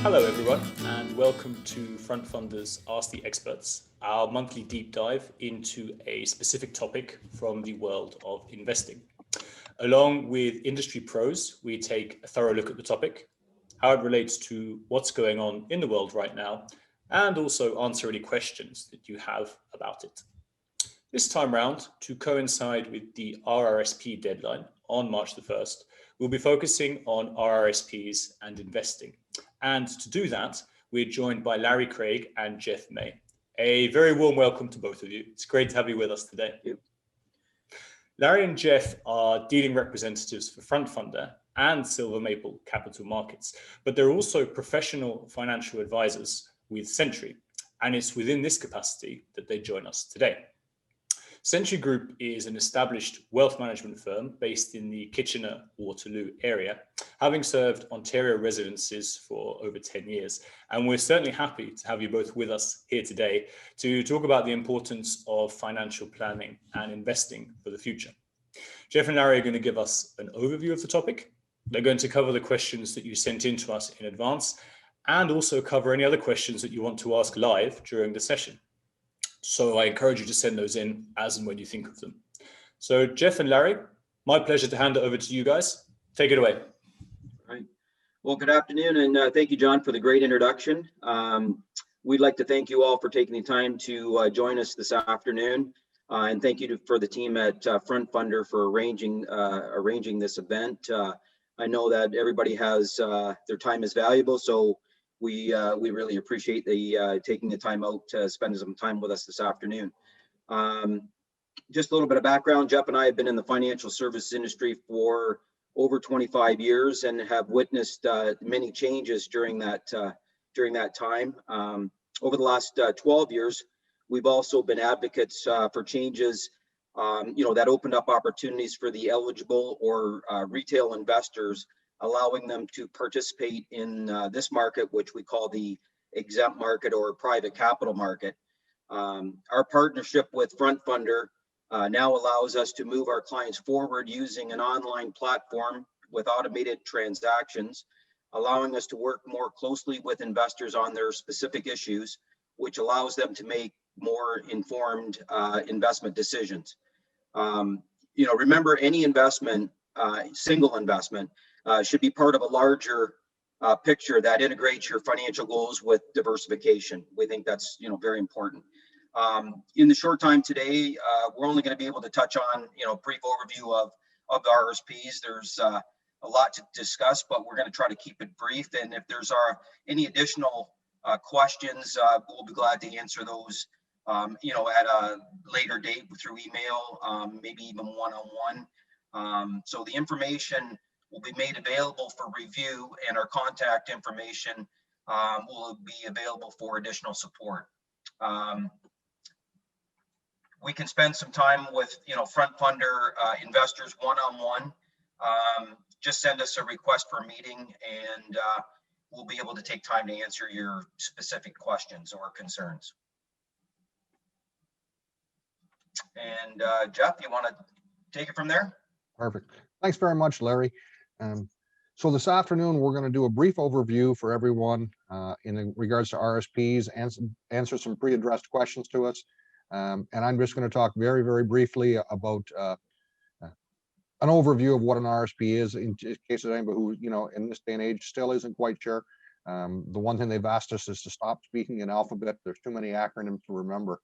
Hello everyone, and welcome to FrontFundr's Ask the Experts, our monthly deep dive into a specific topic from the world of investing. Along with industry pros, we take a thorough look at the topic, how it relates to what's going on in the world right now, and also answer any questions that you have about it. This time round, to coincide with the RRSP deadline on March the 1st, we'll be focusing on RRSPs and investing. And to do that, we're joined by Larry Craig and Jeff May. A very warm welcome to both of you. It's great to have you with us today. Larry and Jeff are dealing representatives for FrontFundr and Silver Maple Capital Markets, but they're also professional financial advisors with Sentry, and it's within this capacity that they join us today. Sentry Group is an established wealth management firm based in the Kitchener-Waterloo area, having served Ontario residences for over 10 years. And we're certainly happy to have you both with us here today to talk about the importance of financial planning and investing for the future. Jeff and Larry are going to give us an overview of the topic. They're going to cover the questions that you sent in to us in advance and also cover any other questions that you want to ask live during the session. So I encourage you to send those in as and when you think of them. So Jeff and Larry, my pleasure to hand it over to you guys. Take it away. All right. Well, good afternoon, and thank you, John, for the great introduction. We'd like to thank you all for taking the time to join us this afternoon, and thank you for the team at FrontFundr for arranging this event. I know that everybody has their time is valuable, so we really appreciate taking the time out to spend some time with us this afternoon. Just a little bit of background. Jeff and I have been in the financial services industry for over 25 years and have witnessed many changes during that time. Over the last 12 years, we've also been advocates for changes that opened up opportunities for the eligible or retail investors, allowing them to participate in this market, which we call the exempt market or private capital market. Our partnership with FrontFundr now allows us to move our clients forward using an online platform with automated transactions, allowing us to work more closely with investors on their specific issues, which allows them to make more informed investment decisions. Remember, any investment, single investment, should be part of a larger picture that integrates your financial goals with diversification. We think that's very important. In the short time today, we're only going to be able to touch on a brief overview of the RRSPs. There's a lot to discuss, but we're going to try to keep it brief. And if there's any additional questions, we'll be glad to answer those at a later date through email, maybe even one-on-one. So the information will be made available for review, and our contact information will be available for additional support. We can spend some time with FrontFundr investors one-on-one. Just send us a request for a meeting, and we'll be able to take time to answer your specific questions or concerns. And Jeff, you want to take it from there? Perfect. Thanks very much, Larry. So this afternoon, we're going to do a brief overview for everyone in regards to RSPs and answer some pre-addressed questions to us. And I'm just going to talk very, very briefly about an overview of what an RSP is, in case there's anybody who, in this day and age still isn't quite sure. The one thing they've asked us is to stop speaking in alphabet. There's too many acronyms to remember.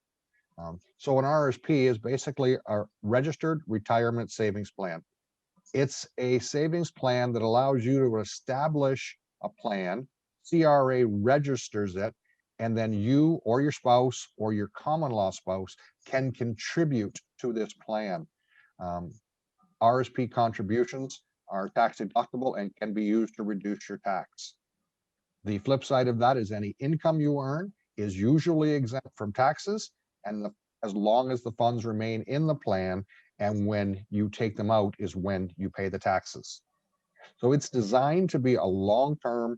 So an RRSP is basically a registered retirement savings plan. It's a savings plan that allows you to establish a plan. CRA registers it, and then you or your spouse or your common law spouse can contribute to this plan. RSP contributions are tax deductible and can be used to reduce your tax. The flip side of that is any income you earn is usually exempt from taxes, and as long as the funds remain in the plan, and when you take them out is when you pay the taxes. So it's designed to be a long-term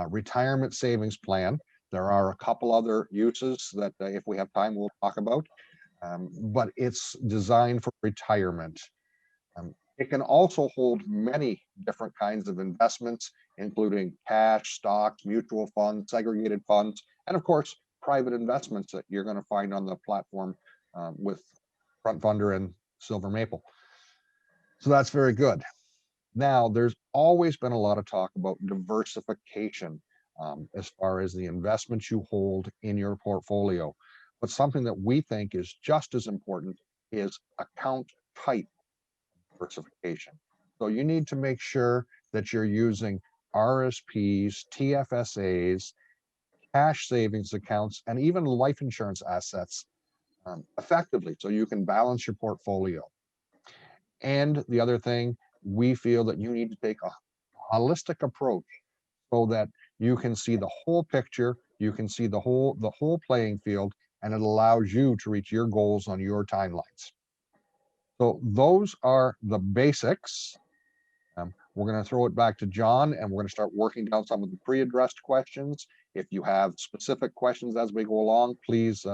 retirement savings plan. There are a couple other uses that if we have time, we'll talk about, but it's designed for retirement. It can also hold many different kinds of investments, including cash, stocks, mutual funds, segregated funds, and of course, private investments that you're going to find on the platform with FrontFundr and Silver Maple. So that's very good. Now, there's always been a lot of talk about diversification as far as the investments you hold in your portfolio. But something that we think is just as important is account type diversification. So you need to make sure that you're using RRSPs, TFSAs, cash savings accounts, and even life insurance assets effectively, so you can balance your portfolio. And the other thing, we feel that you need to take a holistic approach so that you can see the whole picture, you can see the whole playing field, and it allows you to reach your goals on your timelines. So those are the basics. We're going to throw it back to John, and we're going to start working down some of the pre-addressed questions. If you have specific questions as we go along, please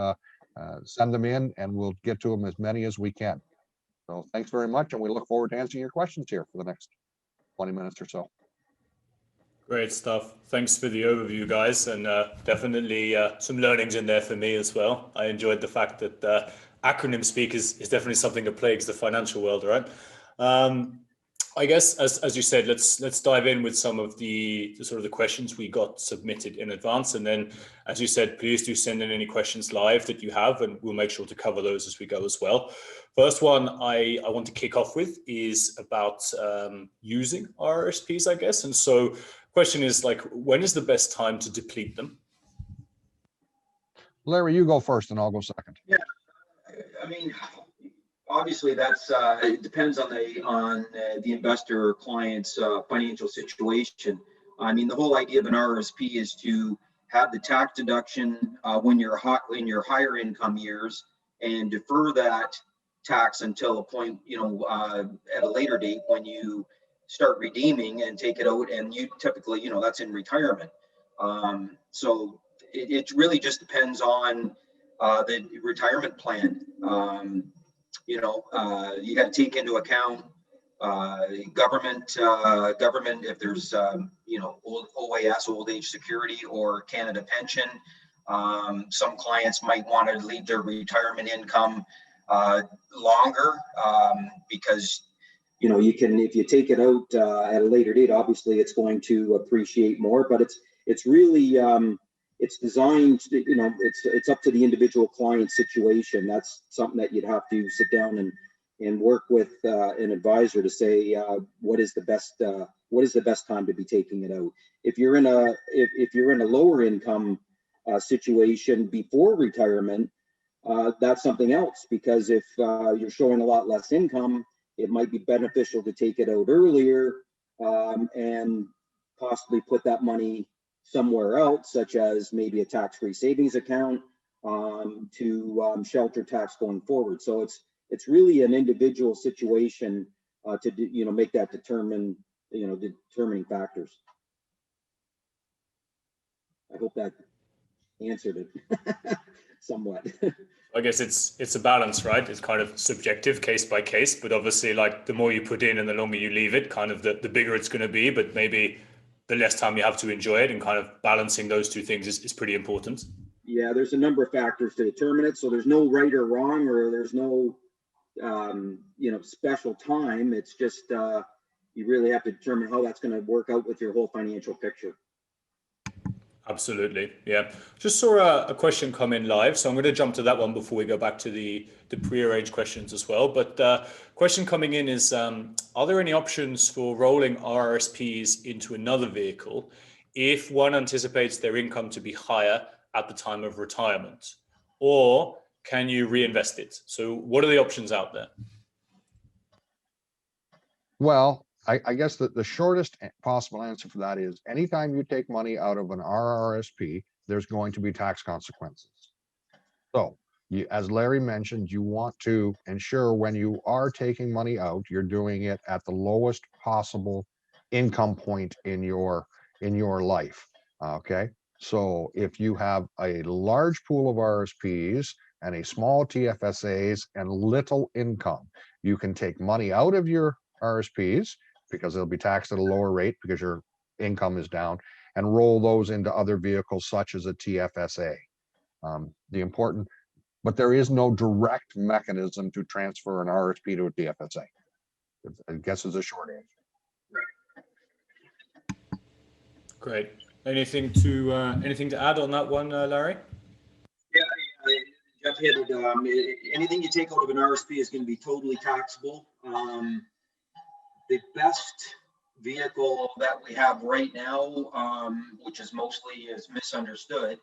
send them in, and we'll get to them as many as we can. So thanks very much, and we look forward to answering your questions here for the next 20 minutes or so. Great stuff. Thanks for the overview, guys, and definitely some learnings in there for me as well. I enjoyed the fact that acronym speak is definitely something that plagues the financial world, right? I guess, as you said, let's dive in with some of the sort of the questions we got submitted in advance, and then, as you said, please do send in any questions live that you have, and we'll make sure to cover those as we go as well. First one I want to kick off with is about using RRSPs, I guess, and so question is, like, when is the best time to deplete them? Larry, you go first, and I'll go second. Yeah, I mean, obviously that's it depends on the investor or client's financial situation. I mean, the whole idea of an RRSP is to have the tax deduction when you're in your higher income years, and defer that tax until a point, at a later date when you start redeeming and take it out, and you typically, that's in retirement. So it really just depends on the retirement plan. You got to take into account government, if there's OAS, old age security, or Canada pension. Some clients might want to leave their retirement income longer, because you can, if you take it out at a later date, obviously it's going to appreciate more, but it's really it's designed to, it's up to the individual client situation. That's something that you'd have to sit down and work with an advisor to say what is the best time to be taking it out. If you're in a lower income situation before retirement, that's something else, because if you're showing a lot less income, it might be beneficial to take it out earlier and possibly put that money somewhere else, such as maybe a tax-free savings account to shelter tax going forward. So it's really an individual situation to make that determining factors. I hope that answered it somewhat. I guess it's a balance, right? It's kind of subjective, case by case, but obviously, like, the more you put in and the longer you leave it, kind of the bigger it's going to be, but maybe the less time you have to enjoy it, and kind of balancing those two things is pretty important. Yeah, there's a number of factors to determine it. So there's no right or wrong, or there's no, special time. It's just, you really have to determine how that's going to work out with your whole financial picture. Absolutely. Yeah. Just saw a question come in live, so I'm going to jump to that one before we go back to the prearranged questions as well. But question coming in is, are there any options for rolling RRSPs into another vehicle if one anticipates their income to be higher at the time of retirement? Or can you reinvest it? So what are the options out there? Well, I guess that the shortest possible answer for that is anytime you take money out of an RRSP, there's going to be tax consequences. So as Larry mentioned, you want to ensure when you are taking money out, you're doing it at the lowest possible income point in your life. Okay. So if you have a large pool of RRSPs and a small TFSAs and little income, you can take money out of your RRSPs because they'll be taxed at a lower rate because your income is down, and roll those into other vehicles such as a TFSA. But there is no direct mechanism to transfer an RRSP to a TFSA. I guess is a short answer. Great. Anything to add on that one, Larry? Yeah, Jeff hit it. Anything you take out of an RRSP is going to be totally taxable. The best vehicle that we have right now, which is mostly is misunderstood,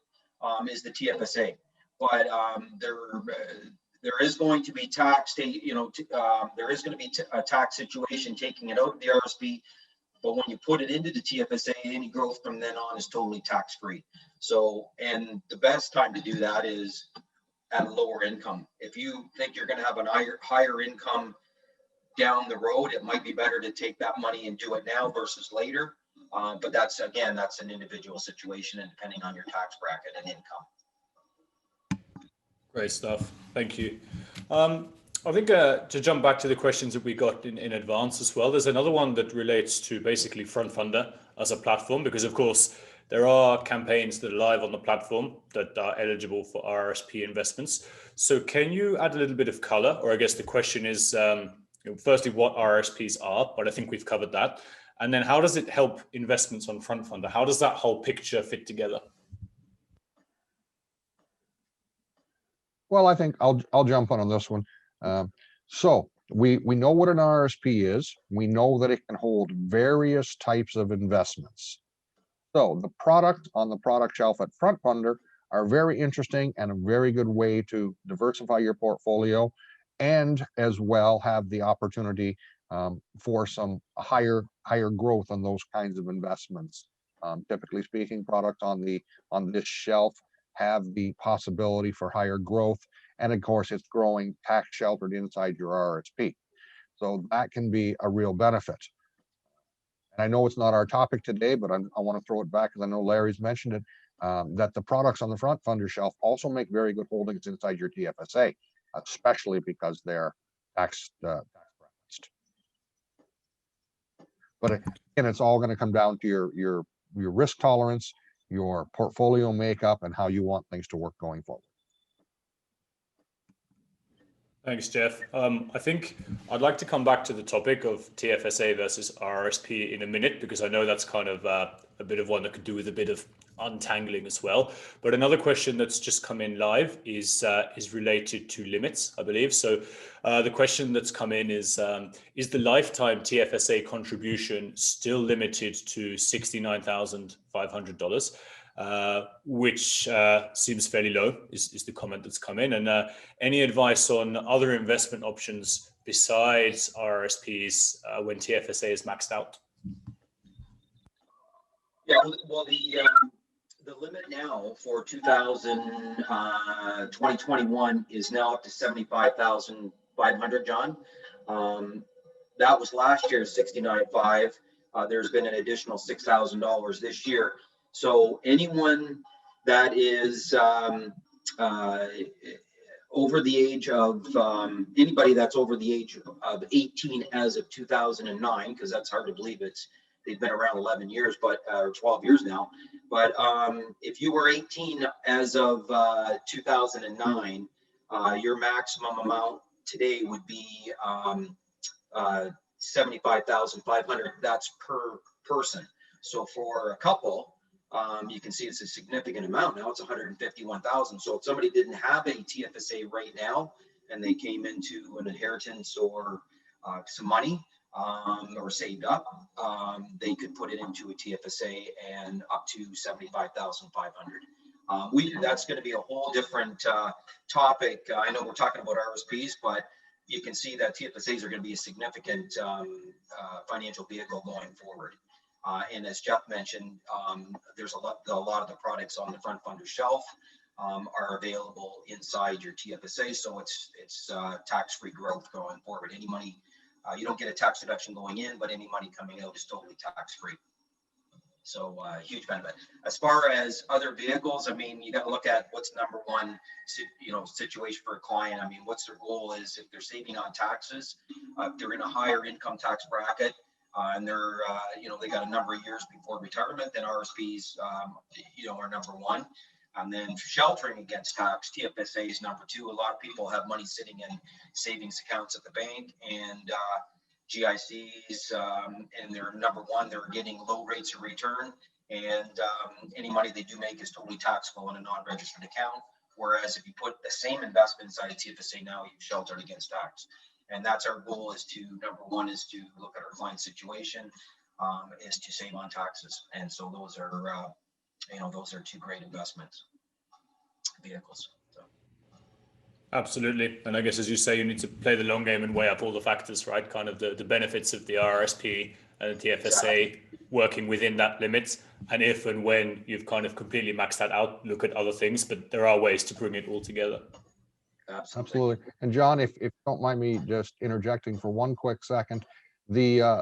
is the TFSA. But there is going to be tax, there is going to be a tax situation taking it out of the RRSP. But when you put it into the TFSA, any growth from then on is totally tax-free. So, and the best time to do that is at a lower income. If you think you're going to have a higher income down the road, it might be better to take that money and do it now versus later. But that's an individual situation and depending on your tax bracket and income. Great stuff. Thank you. I think to jump back to the questions that we got in advance as well, there's another one that relates to basically FrontFundr as a platform, because of course there are campaigns that are live on the platform that are eligible for RRSP investments. So can you add a little bit of color, or I guess the question is, firstly, what RRSPs are, but I think we've covered that. And then how does it help investments on FrontFundr? How does that whole picture fit together? Well, I think I'll jump on this one. So we know what an RRSP is. We know that it can hold various types of investments. So the product on the product shelf at FrontFundr are very interesting and a very good way to diversify your portfolio, and as well have the opportunity for some higher growth on those kinds of investments. Typically speaking, products on this shelf have the possibility for higher growth, and of course it's growing tax sheltered inside your RRSP. So that can be a real benefit. And I know it's not our topic today, but I want to throw it back because I know Larry's mentioned it, that the products on the FrontFundr shelf also make very good holdings inside your TFSA, especially because they're tax preferenced. But again, it's all going to come down to your risk tolerance, your portfolio makeup, and how you want things to work going forward. Thanks, Jeff. I think I'd like to come back to the topic of TFSA versus RRSP in a minute, because I know that's kind of a bit of one that could do with a bit of untangling as well. But another question that's just come in live is related to limits, I believe. So the question that's come in is the lifetime TFSA contribution still limited to $69,500? Which seems fairly low, is the comment that's come in. And any advice on other investment options besides RRSPs when TFSA is maxed out? Yeah, well, the limit now for 2021 is now up to 75,500, John. That was last year's 69.5. There's been an additional $6,000 this year. So anyone that is over the age of, anybody that's over the age of 18 as of 2009, because that's hard to believe they've been around 11 years, but or 12 years now. But if you were 18 as of 2009, your maximum amount today would be 75,500. That's per person. So for a couple, you can see it's a significant amount. Now it's 151,000. So if somebody didn't have a TFSA right now and they came into an inheritance or some money or saved up, they could put it into a TFSA and up to 75,500. That's going to be a whole different topic. I know we're talking about RRSPs, but you can see that TFSAs are going to be a significant financial vehicle going forward. And as Jeff mentioned, there's a lot of the products on the FrontFundr shelf are available inside your TFSA, so it's tax-free growth going forward. Any money, you don't get a tax deduction going in, but any money coming out is totally tax-free. So huge benefit. As far as other vehicles, I mean, you got to look at what's number one, situation for a client. I mean, what's their goal is if they're saving on taxes, if they're in a higher income tax bracket, and they're, they got a number of years before retirement, then RSPs, are number one. And then sheltering against tax, TFSA is number two. A lot of people have money sitting in savings accounts at the bank, and GICs, and they're number one. They're getting low rates of return, and any money they do make is totally taxable in a non-registered account. Whereas if you put the same investment inside a TFSA now, you've sheltered against tax. And that's our goal, is to, number one, is to look at our client situation, is to save on taxes. And so those are two great investments vehicles. So. Absolutely. And I guess, as you say, you need to play the long game and weigh up all the factors, right? Kind of the benefits of the RRSP and the TFSA exactly. Working within that limit. And if and when you've kind of completely maxed that out, look at other things, but there are ways to bring it all together. Absolutely. And John, if you don't mind me just interjecting for one quick second, the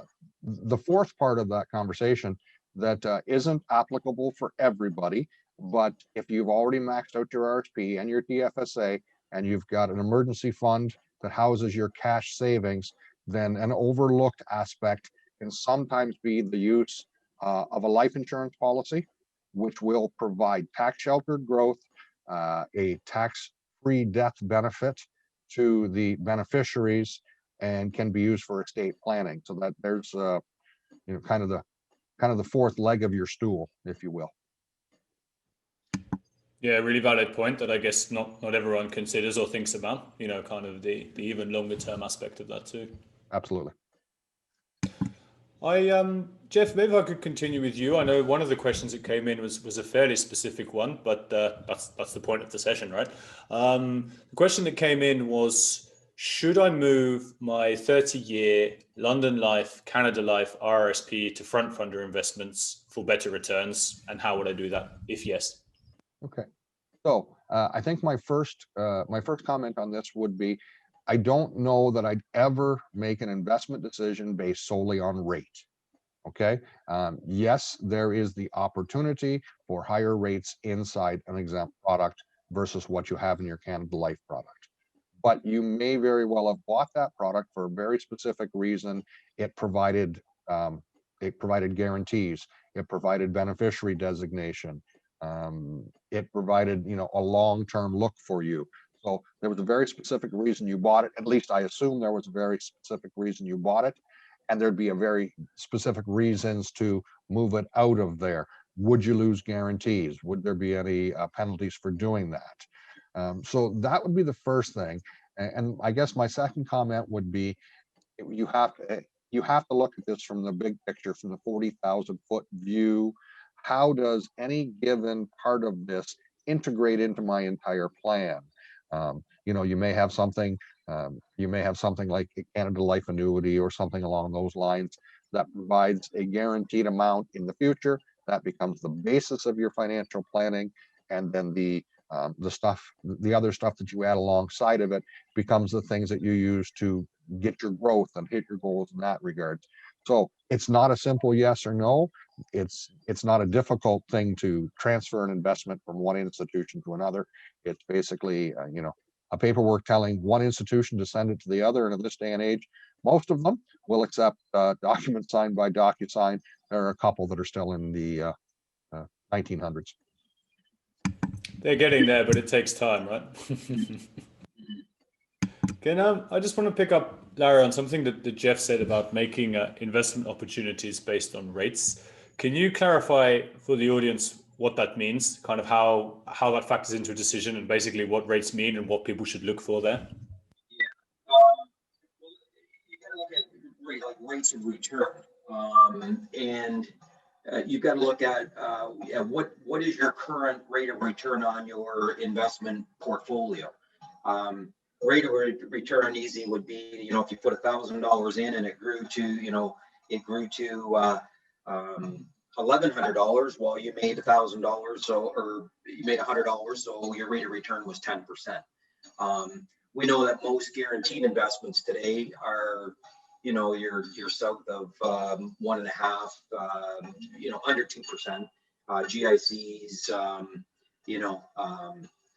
fourth part of that conversation that isn't applicable for everybody, but if you've already maxed out your RRSP and your TFSA, and you've got an emergency fund that houses your cash savings, then an overlooked aspect can sometimes be the use of a life insurance policy, which will provide tax sheltered growth, a tax-free death benefit to the beneficiaries, and can be used for estate planning. So that there's kind of the fourth leg of your stool, if you will. Yeah, really valid point that I guess not everyone considers or thinks about, kind of the even longer term aspect of that too. Absolutely. Jeff, maybe I could continue with you. I know one of the questions that came in was a fairly specific one, but that's the point of the session, right? The question that came in was, should I move my 30-year London Life, Canada Life RRSP to FrontFundr investments for better returns, and how would I do that if yes? Okay, so I think my first comment on this would be, I don't know that I'd ever make an investment decision based solely on rate. Okay, yes, there is the opportunity for higher rates inside an exempt product versus what you have in your Canada Life product. But you may very well have bought that product for a very specific reason. It provided guarantees. It provided beneficiary designation. It provided, a long-term look for you. So there was a very specific reason you bought it. At least I assume there was a very specific reason you bought it, and there'd be a very specific reasons to move it out of there. Would you lose guarantees? Would there be any penalties for doing that? So that would be the first thing. And I guess my second comment would be, you have to look at this from the big picture, from the 40,000 foot view. How does any given part of this integrate into my entire plan? You may have something like a Canada Life annuity or something along those lines that provides a guaranteed amount in the future. That becomes the basis of your financial planning, and then the other stuff that you add alongside of it becomes the things that you use to get your growth and hit your goals in that regard. So it's not a simple yes or no. It's not a difficult thing to transfer an investment from one institution to another. It's basically a paperwork telling one institution to send it to the other. And in this day and age, most of them will accept documents signed by DocuSign. There are a couple that are still in the 1900s. They're getting there, but it takes time, right? Okay, now I just want to pick up, Larry, on something that Jeff said about making investment opportunities based on rates. Can you clarify for the audience what that means, kind of how that factors into a decision, and basically what rates mean and what people should look for there? Yeah, well, you got to look at rates of return, and you've got to look at what is your current rate of return on your investment portfolio. Rate of return easy would be, if you put $1,000 in and it grew to $1,100, well, you made $1,000, or you made $100, so your rate of return was 10%. We know that most guaranteed investments today are you're south of 1.5, under 2%, GICs,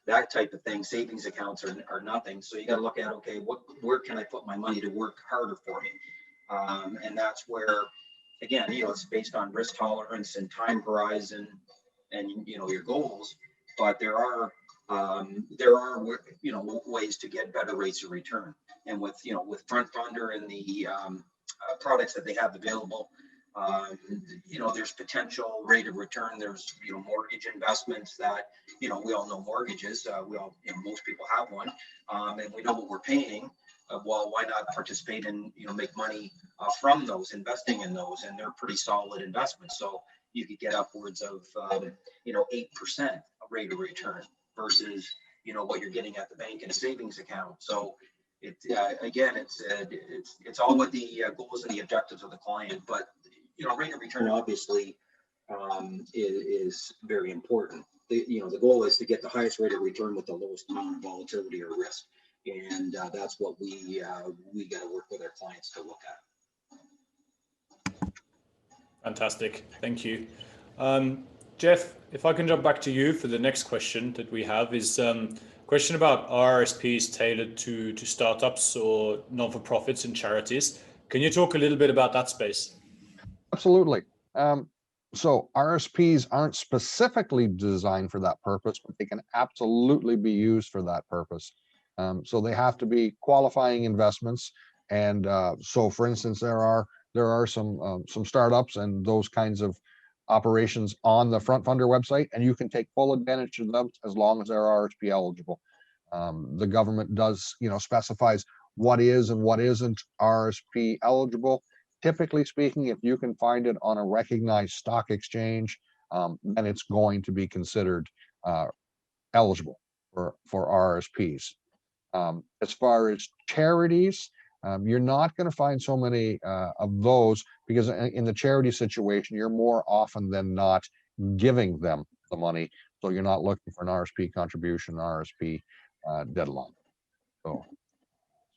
that type of thing. Savings accounts are nothing. So you got to look at, okay, where can I put my money to work harder for me? And that's where, again, it's based on risk tolerance and time horizon and, your goals, but there are ways to get better rates of return. And with FrontFundr and the products that they have available, there's potential rate of return. There's, mortgage investments that, we all know mortgages. Most people have one, and we know what we're paying. Well, why not participate and, make money from those, investing in those, and they're pretty solid investments. So you could get upwards of, 8% rate of return versus, what you're getting at the bank in a savings account. So again, it's all with the goals and the objectives of the client, but rate of return obviously is very important. The goal is to get the highest rate of return with the lowest amount of volatility or risk, and that's what we got to work with our clients to look at. Fantastic, thank you. Jeff, if I can jump back to you for the next question that we have is question about RRSPs tailored to startups or non-for-profits and charities. Can you talk a little bit about that space? Absolutely. So RSPs aren't specifically designed for that purpose, but they can absolutely be used for that purpose. So they have to be qualifying investments. And so, for instance, there are some startups and those kinds of operations on the FrontFundr website, and you can take full advantage of them as long as they're RRSP eligible. The government does, specifies what is and what isn't RRSP eligible. Typically speaking, if you can find it on a recognized stock exchange, then it's going to be considered eligible for RRSPs. As far as charities, you're not going to find so many of those, because in the charity situation, you're more often than not giving them the money. So you're not looking for an RRSP contribution, RRSP deadline. So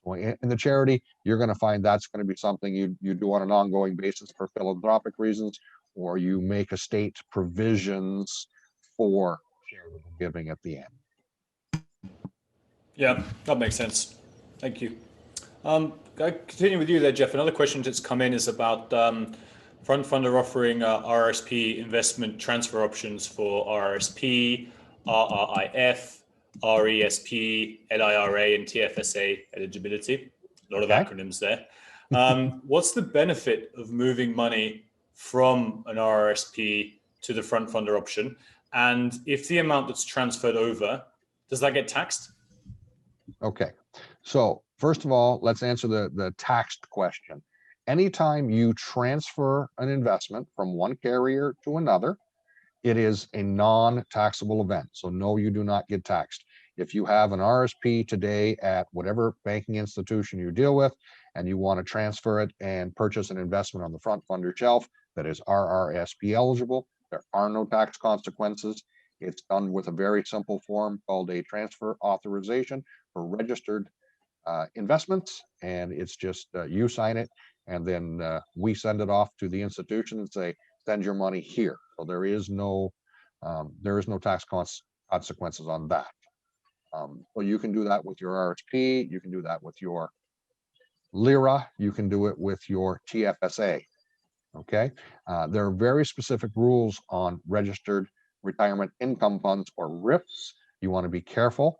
in the charity, you're going to find that's going to be something you do on an ongoing basis for philanthropic reasons, or you make estate provisions for charitable giving at the end. Yeah, that makes sense. Thank you. I continue with you there, Jeff. Another question that's come in is about FrontFundr offering RRSP investment transfer options for RRSP, RRIF, RESP, LIRA, and TFSA eligibility. A lot of acronyms there. What's the benefit of moving money from an RRSP to the FrontFundr option? And if the amount that's transferred over, does that get taxed? Okay, so first of all, let's answer the taxed question. Anytime you transfer an investment from one carrier to another, it is a non-taxable event. So no, you do not get taxed. If you have an RRSP today at whatever banking institution you deal with, and you want to transfer it and purchase an investment on the FrontFundr shelf that is RRSP eligible, there are no tax consequences. It's done with a very simple form called a transfer authorization for registered investments, and it's just you sign it, and then we send it off to the institution and say, send your money here. So there is no tax consequences on that. So you can do that with your RRSP, you can do that with your LIRA, you can do it with your TFSA. Okay, there are very specific rules on registered retirement income funds, or RRIFs. You want to be careful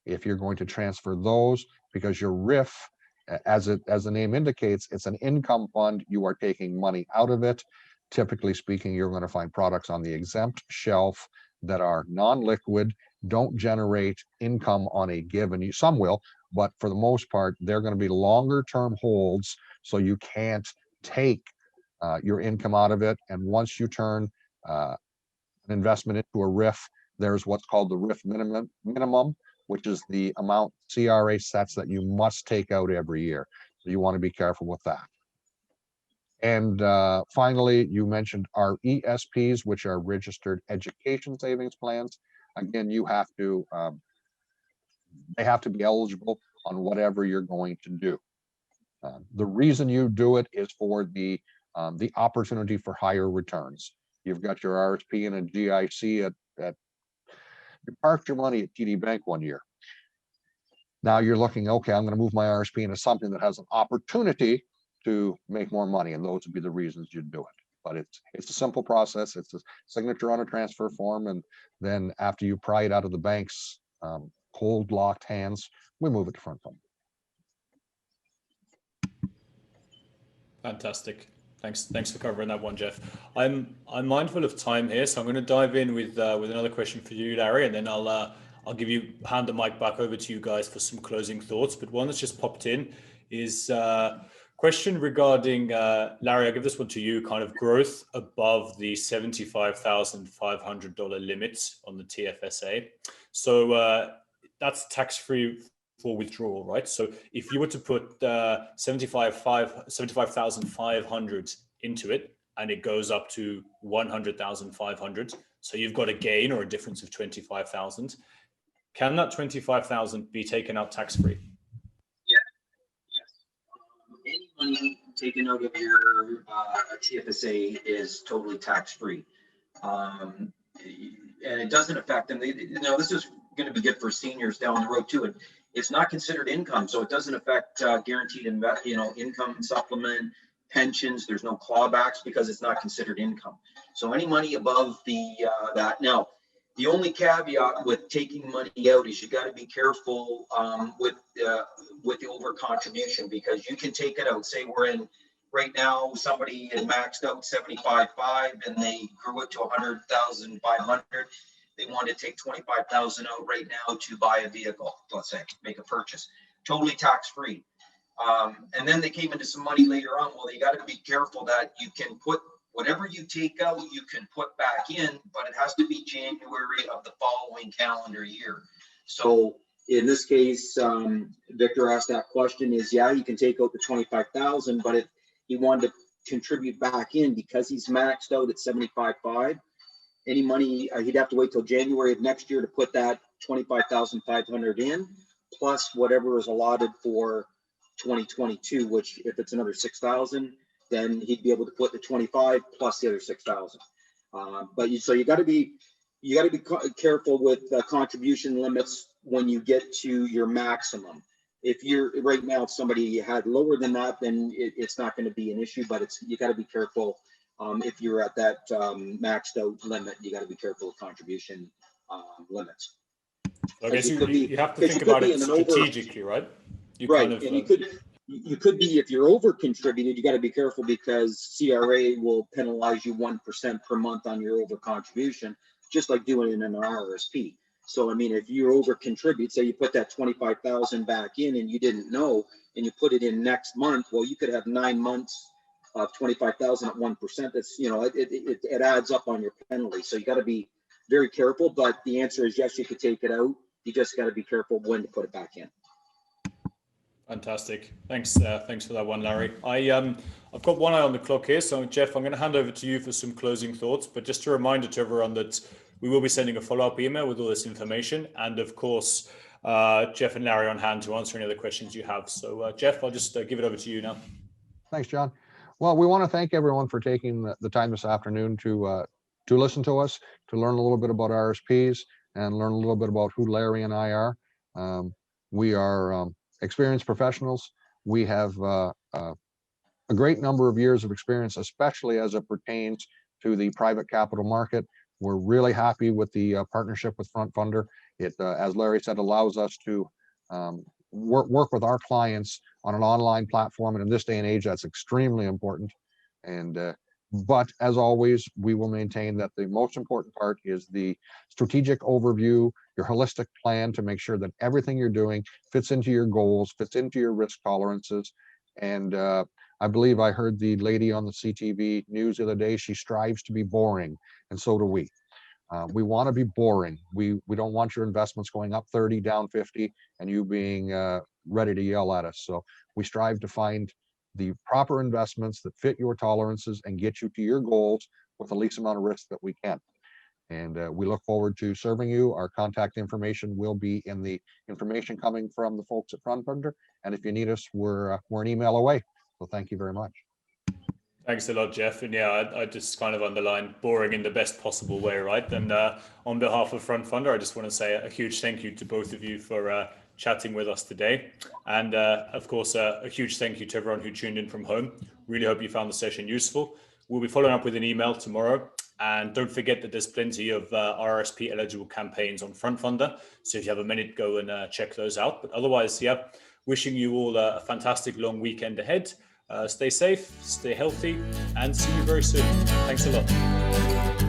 if you're going to transfer those, because your RRIF, as the name indicates, it's an income fund. You are taking money out of it. Typically speaking, you're going to find products on the exempt shelf that are non-liquid, don't generate income on a given. Some will, but for the most part, they're going to be longer term holds, so you can't take your income out of it. And once you turn an investment into a RRIF, there's what's called the RRIF minimum, which is the amount CRA sets that you must take out every year. So you want to be careful with that. And finally, you mentioned RESPs, which are registered education savings plans. Again, they have to be eligible on whatever you're going to do. The reason you do it is for the opportunity for higher returns. You've got your RSP and a GIC at you parked your money at TD Bank one year. Now you're looking, okay, I'm going to move my RSP into something that has an opportunity to make more money, and those would be the reasons you'd do it. But it's a simple process. It's a signature on a transfer form, and then after you pry it out of the bank's cold locked hands, we move it to FrontFundr. Fantastic. Thanks for covering that one, Jeff. I'm mindful of time here, so I'm going to dive in with another question for you, Larry, and then I'll hand the mic back over to you guys for some closing thoughts. But one that's just popped in is question regarding Larry. I'll give this one to you. Kind of growth above the $75,500 limit on the TFSA. So that's tax-free for withdrawal, right? So if you were to put 75,500 into it and it goes up to 100,500, so you've got a gain or a difference of 25,000. Can that 25,000 be taken out tax-free? Yeah, yes. Any money taken out of your TFSA is totally tax-free, and it doesn't affect them. This is going to be good for seniors down the road too. And it's not considered income, so it doesn't affect guaranteed income supplement, pensions. There's no clawbacks because it's not considered income. So any money above the that. Now, the only caveat with taking money out is you got to be careful with the over contribution, because you can take it out. Say we're in right now, somebody had maxed out 75.5 and they grew it to 100,500. They want to take 25,000 out right now to buy a vehicle, let's say, make a purchase, totally tax-free. And then they came into some money later on. Well, you got to be careful that you can put whatever you take out, you can put back in, but it has to be January of the following calendar year. So in this case, Victor asked that question is, yeah, you can take out the 25,000, but if he wanted to contribute back in because he's maxed out at 75.5, any money, he'd have to wait till January of next year to put that 25,500 in, plus whatever is allotted for 2022, which if it's another 6,000, then he'd be able to put the 25 plus the other 6,000. So you got to be careful with contribution limits when you get to your maximum. If you're right now, if somebody had lower than that, then it's not going to be an issue. But you got to be careful. If you're at that maxed out limit, you got to be careful of contribution limits. So I guess you have to think about it strategically, right? Right, and you could be, if you're over contributed, you got to be careful because CRA will penalize you 1% per month on your over contribution, just like doing it in an RRSP. So I mean, if you over contribute, say you put that 25,000 back in and you didn't know, and you put it in next month, well, you could have 9 months of 25,000 at 1%. That's, it adds up on your penalty. So you got to be very careful. But the answer is yes, you could take it out. You just got to be careful when to put it back in. Fantastic. Thanks for that one, Larry. I've got one eye on the clock here. So Jeff, I'm going to hand over to you for some closing thoughts. But just a reminder to everyone that we will be sending a follow-up email with all this information. And of course, Jeff and Larry on hand to answer any other questions you have. So Jeff, I'll just give it over to you now. Thanks, John. Well, we want to thank everyone for taking the time this afternoon to listen to us, to learn a little bit about RSPs and learn a little bit about who Larry and I are. We are experienced professionals. We have a great number of years of experience, especially as it pertains to the private capital market. We're really happy with the partnership with FrontFundr. It, as Larry said, allows us to work with our clients on an online platform, and in this day and age, that's extremely important. And but as always, we will maintain that the most important part is the strategic overview, your holistic plan to make sure that everything you're doing fits into your goals, fits into your risk tolerances. And I believe I heard the lady on the CTV news the other day, she strives to be boring, and so do we. We want to be boring. We don't want your investments going up 30, down 50, and you being ready to yell at us. So we strive to find the proper investments that fit your tolerances and get you to your goals with the least amount of risk that we can. And we look forward to serving you. Our contact information will be in the information coming from the folks at FrontFundr. And if you need us, we're an email away. So thank you very much. Thanks a lot, Jeff. And yeah, I just kind of underline boring in the best possible way, right? And on behalf of FrontFundr, I just want to say a huge thank you to both of you for chatting with us today. And of course, a huge thank you to everyone who tuned in from home. Really hope you found the session useful. We'll be following up with an email tomorrow. And don't forget that there's plenty of RRSP eligible campaigns on FrontFundr. So if you have a minute, go and check those out. But otherwise, yeah, wishing you all a fantastic long weekend ahead. Stay safe, stay healthy, and see you very soon. Thanks a lot.